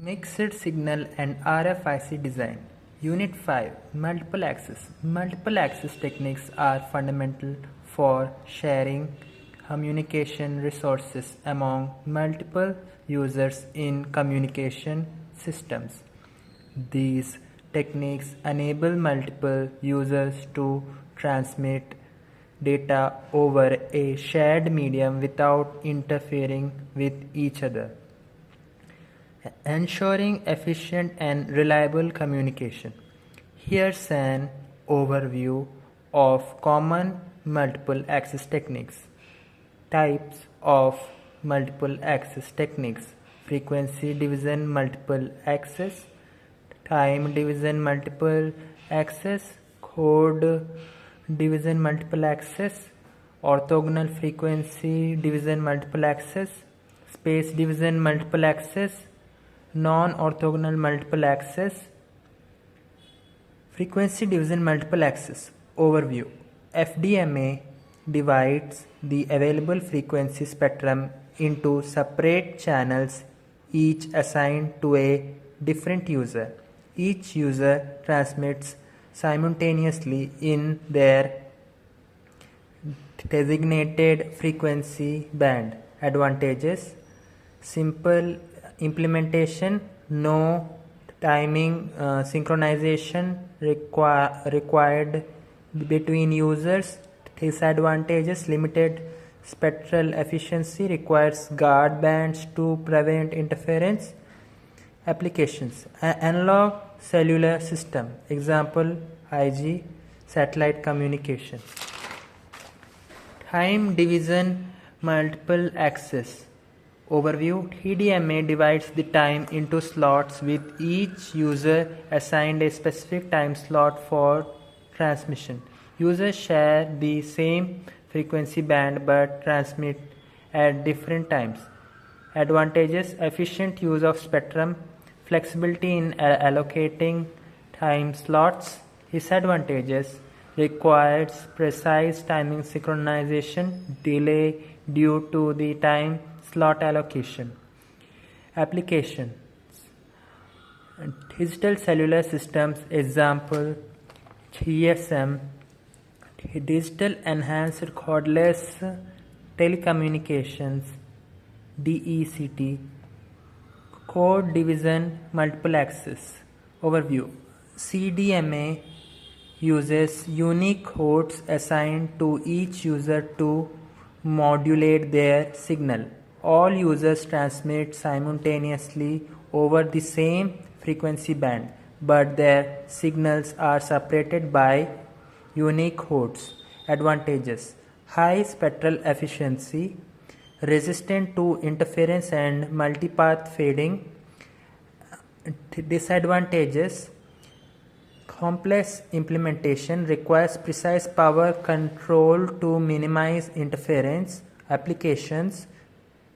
Mixed signal and RFIC design. Unit 5. Multiple access. Multiple access techniques are fundamental for sharing communication resources among multiple users in communication systems. These techniques enable multiple users to transmit data over a shared medium without interfering with each other, ensuring efficient and reliable communication. Here's an overview of common multiple access techniques. Types of multiple access techniques: frequency division multiple access, time division multiple access, code division multiple access, orthogonal frequency division multiple access, space division multiple access, non-orthogonal multiple access. Frequency division multiple access. Overview. FDMA divides the available frequency spectrum into separate channels, each assigned to a different user. Each user transmits simultaneously in their designated frequency band. Advantages: simple implementation, no timing synchronization required between users. Disadvantages: limited spectral efficiency, requires guard bands to prevent interference. Applications: analog cellular system, example IG, satellite communication. Time division multiple access. Overview. TDMA divides the time into slots with each user assigned a specific time slot for transmission. Users share the same frequency band but transmit at different times. Advantages: efficient use of spectrum, flexibility in allocating time slots. Disadvantages: requires precise timing synchronization, delay due to the time slot allocation. Applications: digital cellular systems, example GSM, digital enhanced cordless telecommunications, DECT, code division multiple access. Overview. CDMA uses unique codes assigned to each user to modulate their signal. All users transmit simultaneously over the same frequency band, but their signals are separated by unique codes. Advantages: high spectral efficiency, resistant to interference and multipath fading. Disadvantages: complex implementation, requires precise power control to minimize interference. Applications: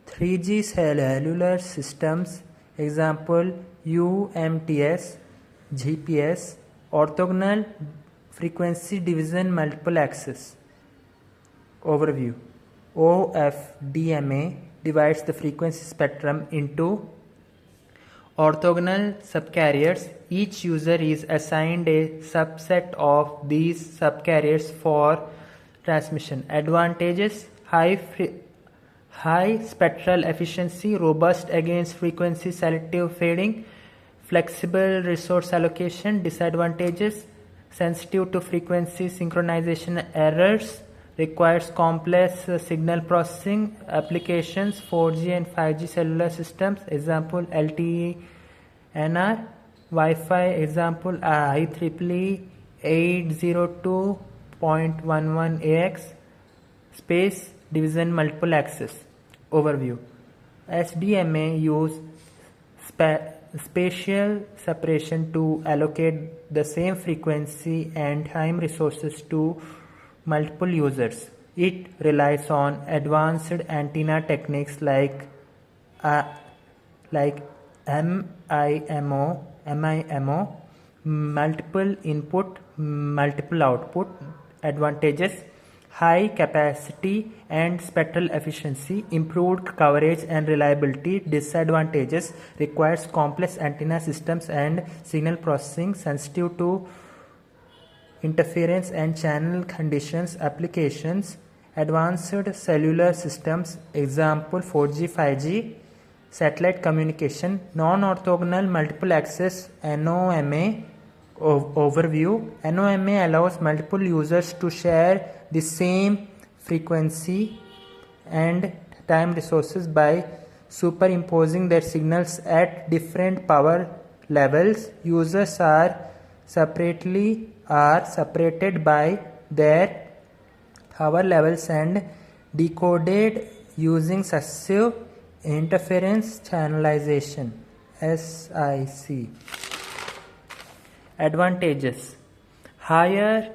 3G cellular systems, example UMTS, GPS, orthogonal frequency division multiple access. Overview. OFDMA divides the frequency spectrum into orthogonal subcarriers. Each user is assigned a subset of these subcarriers for transmission. Advantages: high spectral efficiency, robust against frequency selective fading, flexible resource allocation. Disadvantages: sensitive to frequency synchronization errors, requires complex signal processing. Applications: 4G and 5G cellular systems, example LTE NR, Wi-Fi, example IEEE 802.11ax, space division multiple access. Overview. SDMA use spatial separation to allocate the same frequency and time resources to multiple users. It relies on advanced antenna techniques like MIMO, multiple input, multiple output. Advantages: high capacity and spectral efficiency, improved coverage and reliability. Disadvantages: requires complex antenna systems and signal processing, sensitive to interference and channel conditions. Applications: advanced cellular systems, example 4G, 5G, satellite communication, non-orthogonal multiple access NOMA. Overview: NOMA allows multiple users to share the same frequency and time resources by superimposing their signals at different power levels. Users are separated by their power levels and decoded using successive interference channelization. Advantages: higher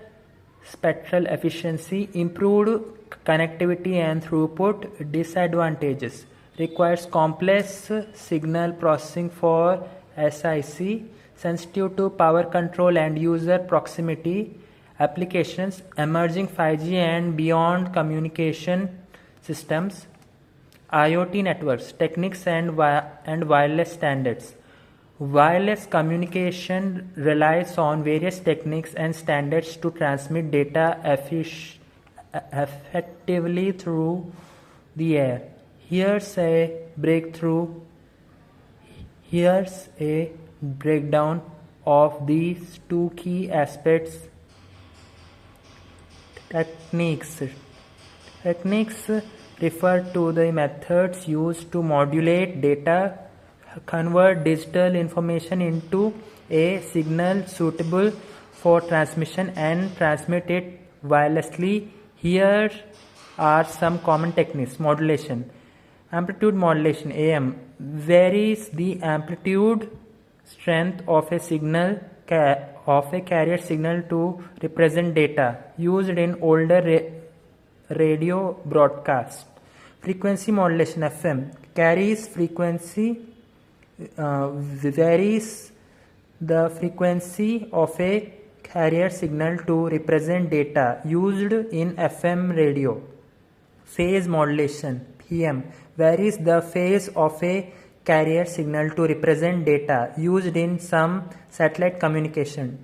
spectral efficiency, improved connectivity and throughput. Disadvantages: requires complex signal processing for SIC, sensitive to power control and user proximity. Applications: emerging 5G and beyond communication systems, IoT networks, techniques and wireless standards. Wireless communication relies on various techniques and standards to transmit data effectively through the air. Here's a breakdown of these two key aspects. Techniques refer to the methods used to modulate data, convert digital information into a signal suitable for transmission, and transmit it wirelessly. Here are some common techniques. Modulation. Amplitude modulation (AM) varies the amplitude strength of a carrier signal to represent data, used in older radio broadcasts. Frequency modulation (FM) varies the frequency of a carrier signal to represent data, used in FM radio. Phase modulation (PM) varies the phase of a carrier signal to represent data, used in some satellite communication.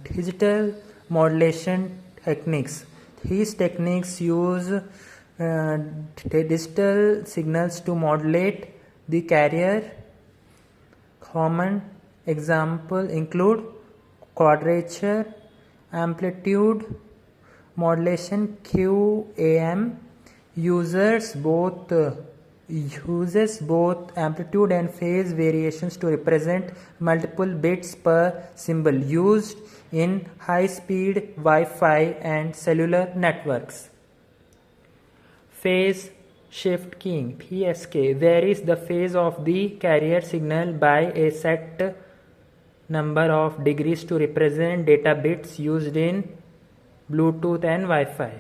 Digital modulation techniques. These techniques use digital signals to modulate the carrier. Common examples include quadrature amplitude modulation (QAM) uses both amplitude and phase variations to represent multiple bits per symbol, used in high-speed Wi-Fi and cellular networks. Phase shift keying (PSK) varies the phase of the carrier signal by a set number of degrees to represent data bits, used in Bluetooth and Wi-Fi.